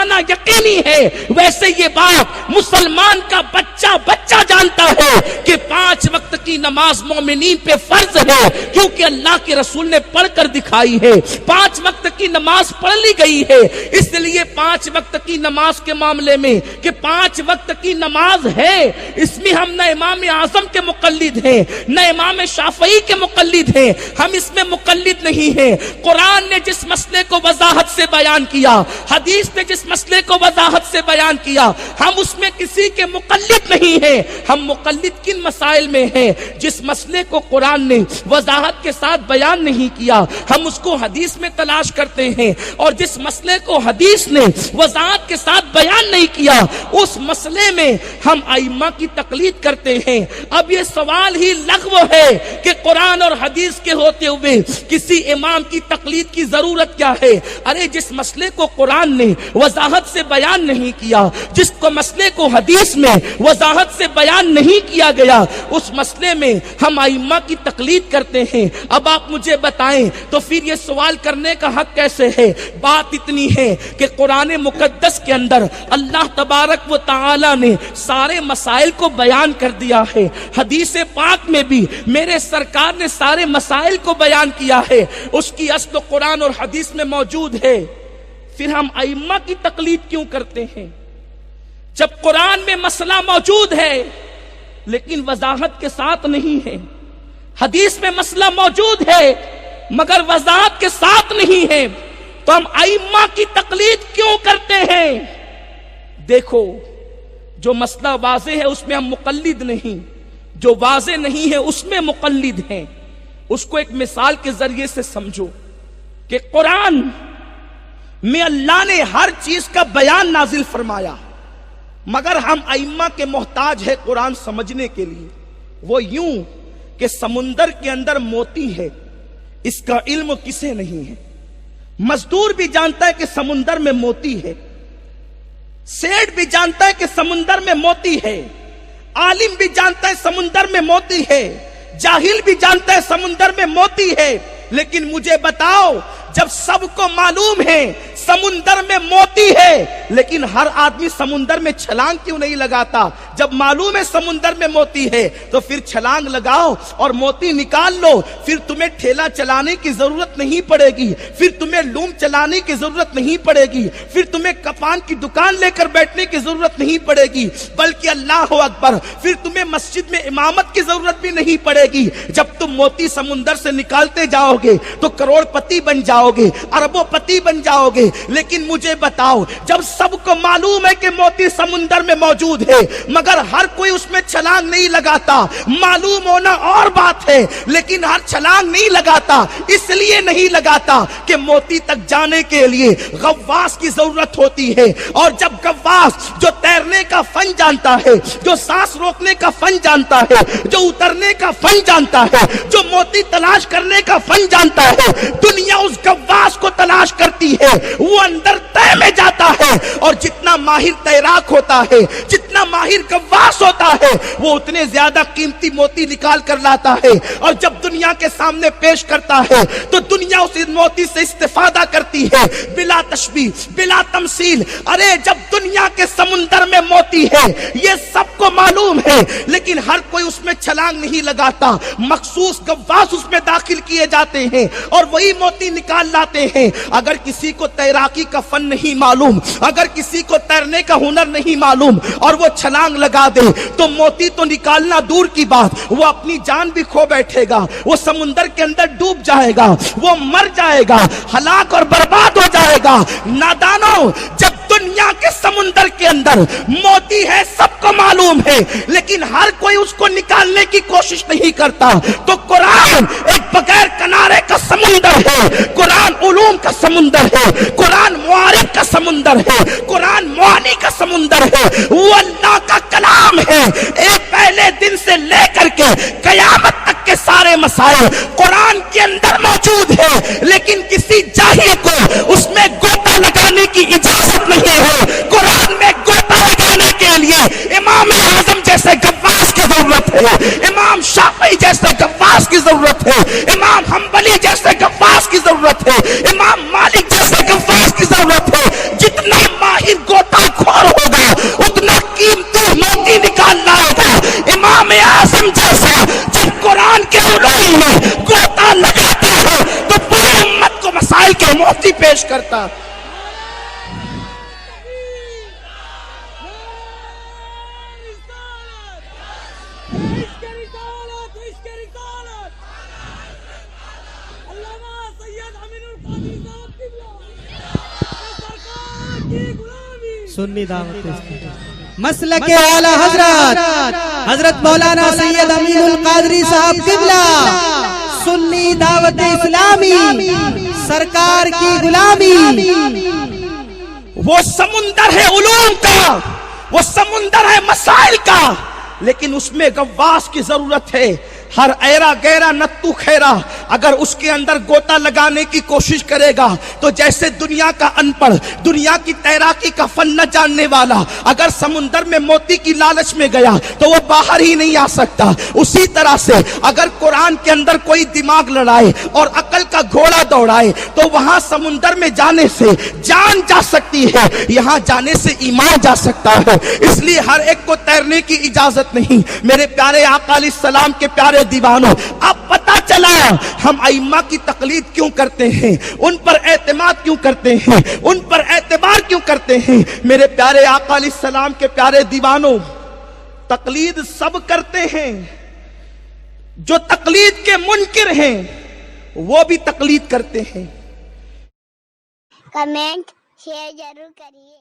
آنا یقینی ہے، ویسے یہ بات مسلمان کا بچہ جانتا ہے کہ 5 وقت کی نماز مومنین پہ فرض ہے، کیونکہ اللہ کے رسول نے پڑھ کر دکھائی ہے، 5 وقت کی نماز پڑھ لی گئی ہے۔ اس لیے 5 وقت کی نماز کے معاملے میں کہ 5 وقت کی نماز ہے، اس میں ہم نہ امام اعظم کے مقلد ہیں نہ امام شافعی کے مقلد ہیں، ہم اس میں مقلد نہیں ہیں۔ قرآن نے جس مسئلے کو وضاحت سے بیان کیا، حدیث نے جس مسئلے کو وضاحت سے بیان کیا، ہم اس میں کسی کے مقلد نہیں ہیں۔ ہم مقلد کن مسائل میں ہیں؟ جس مسئلے کو قرآن نے وضاحت کے ساتھ بیان نہیں کیا، ہم اس کو حدیث میں تلاش کرتے ہیں، اور جس مسئلے کو حدیث نے وضاحت کے ساتھ بیان نہیں کیا، اس مسئلے میں ہم ائمہ کی تقلید کرتے ہیں۔ اب یہ سوال ہی لغو ہے کہ قرآن اور حدیث کے ہوتے ہوئے کسی امام کی تقلید کی ضرورت کیا ہے؟ ارے جس مسئلے کو قرآن نے وضاحت سے بیان نہیں کیا، جس کو مسئلے کو حدیث میں وضاحت سے بیان نہیں کیا گیا، اس مسئلے میں ہم ائمہ کی تقلید کرتے ہیں۔ اب آپ مجھے بتائیں تو پھر یہ سوال کرنے کا حق کیسے ہے؟ بات اتنی ہے کہ قرآن مقدس کے اندر اللہ تبارک و تعالی نے سارے مسائل کو بیان کر دیا ہے، حدیث پاک میں بھی میرے سرکار نے سارے مسائل کو بیان کیا ہے، اس کی اصل قرآن اور حدیث میں موجود ہے۔ پھر ہم ائمہ کی تقلید کیوں کرتے ہیں؟ جب قرآن میں مسئلہ موجود ہے لیکن وضاحت کے ساتھ نہیں ہے، حدیث میں مسئلہ موجود ہے مگر وضاحت کے ساتھ نہیں ہے، تو ہم ائمہ کی تقلید کیوں کرتے ہیں؟ دیکھو، جو مسئلہ واضح ہے اس میں ہم مقلد نہیں، جو واضح نہیں ہے اس میں مقلد ہیں۔ اس کو ایک مثال کے ذریعے سے سمجھو کہ قرآن میں اللہ نے ہر چیز کا بیان نازل فرمایا، مگر ہم ائمہ کے محتاج ہے قرآن سمجھنے کے لیے۔ وہ یوں کہ سمندر کے اندر موتی ہے، اس کا علم کسے نہیں ہے۔ مزدور بھی جانتا ہے کہ سمندر میں موتی ہے، سیٹ بھی جانتا ہے کہ سمندر میں موتی ہے، عالم بھی جانتا ہے سمندر میں موتی ہے، جاہل بھی جانتا ہے سمندر میں موتی ہے۔ لیکن مجھے بتاؤ، جب سب کو معلوم ہے سمندر میں موتی ہے، لیکن ہر آدمی سمندر میں چھلانگ کیوں نہیں لگاتا؟ جب معلوم ہے سمندر میں موتی ہے تو پھر چھلانگ لگاؤ اور موتی نکال لو، پھر تمہیں ٹھیلا چلانے کی ضرورت نہیں پڑے گی، پھر تمہیں لوم چلانے کی ضرورت نہیں پڑے گی، پھر تمہیں کپان کی دکان لے کر بیٹھنے کی ضرورت نہیں پڑے گی، بلکہ اللہ اکبر پھر تمہیں مسجد میں امامت کی ضرورت بھی نہیں پڑے گی۔ جب تم موتی سمندر سے نکالتے جاؤ گے تو کروڑ پتی بن جاؤ گے، اربوں پتی بن جاؤ گے۔ لیکن مجھے بتاؤ، جب سب کو معلوم ہے کہ موتی سمندر میں موجود ہے مگر ہر کوئی اس میں چھلانگ نہیں لگاتا، معلوم ہونا اور بات ہے لیکن ہر چھلانگ نہیں لگاتا، اس لیے نہیں لگاتا کہ موتی تک جانے کے لیے غواص کی ضرورت ہوتی ہے، اور جب غواص جو تیرنے کا فن جانتا ہے، جو سانس روکنے کا فن جانتا ہے، جو اترنے کا فن جانتا ہے، جو موتی تلاش کرنے کا فن جانتا ہے، دنیا اس غواص کو تلاش کرتی ہے، وہ اندر تہ میں جاتا ہے، اور جتنا ماہر تیراک ہوتا ہے، جتنا ماہر غواص ہوتا ہے، وہ اتنے زیادہ قیمتی موتی نکال کر لاتا ہے، اور جب دنیا کے سامنے پیش کرتا ہے تو دنیا اس موتی سے استفادہ کرتی ہے بلا تشبیہ بلا تمثیل۔ ارے جب دنیا کے سمندر میں موتی ہے یہ سب کو معلوم ہے، لیکن ہر کوئی اس میں چھلانگ نہیں لگاتا، مخصوص غواص اس میں داخل کیے جاتے ہیں اور وہی موتی نکال لاتے ہیں۔ اگر کسی کو تیراکی کا فن نہیں معلوم، اگر کسی کو تیرنے کا ہنر نہیں معلوم اور وہ چھلانگ لگا دے تو موتی تو نکالنا دور کی بات، وہ اپنی جان بھی کھو بیٹھے گا، وہ سمندر کے اندر ڈوب جائے گا، وہ مر جائے گا، ہلاک اور برباد ہو جائے گا۔ نادانو، جب دنیا کے سمندر کے اندر موتی ہے سب کو معلوم ہے لیکن ہر کوئی اس کو نکالنے کی کوشش نہیں کرتا، تو قرآن ایک بغیر کنارے کا سمندر ہے، قرآن علوم کا سمندر ہے، قرآن معارف کا سمندر ہے، قرآن معانی کا سمندر ہے، وہ اللہ کا کلام ہے۔ ایک پہلے دن سے لے کر کے قیامت تک کے سارے مسائل قرآن کے اندر موجود ہے، لیکن کسی جاہل کو اس میں گوتا لگانے کی اجازت نہیں ہے۔ قرآن میں گوتا لگانے کے لیے امام اعظم جیسے غواص کی ضرورت ہے، امام شافعی جیسے غواص کی ضرورت ہے، امام حنبلی جیسے غواص کی ضرورت ہے، امام مالک جیسے غواص کی ضرورت ہے۔ پیش کرتا. سنی دعوت مسلک اعلی حضرت حضرت مولانا سید امین القادری صاحب قبلہ سنی دعوت اسلامی سرکار کی غلامی. وہ سمندر ہے علوم کا، وہ سمندر ہے مسائل کا، لیکن اس میں غواص کی ضرورت ہے. ہر ایرا گیرا نتو خیرا اگر اس کے اندر گوتا لگانے کی کوشش کرے گا تو جیسے دنیا کا ان پڑھ، دنیا کی تیراکی کا فن نہ جاننے والا اگر سمندر میں موتی کی لالچ میں گیا تو وہ باہر ہی نہیں آ سکتا. اسی طرح سے اگر قرآن کے اندر کوئی دماغ لڑائے اور عقل کا گھوڑا دوڑائے تو وہاں سمندر میں جانے سے جان جا سکتی ہے، یہاں جانے سے ایمان جا سکتا ہے. اس لیے ہر ایک کو تیرنے کی اجازت نہیں. میرے پیارے آقا علیہ السلام کے پیارے دیوانوں، اب پتہ چلا ہم ائمہ کی تقلید کیوں کرتے ہیں، ان پر اعتماد کیوں کرتے ہیں، ان پر اعتبار کیوں کرتے ہیں. میرے پیارے آقا علیہ السلام کے پیارے دیوانوں، تقلید سب کرتے ہیں. جو تقلید کے منکر ہیں وہ بھی تقلید کرتے ہیں. کمنٹ شیئر ضرور کریے.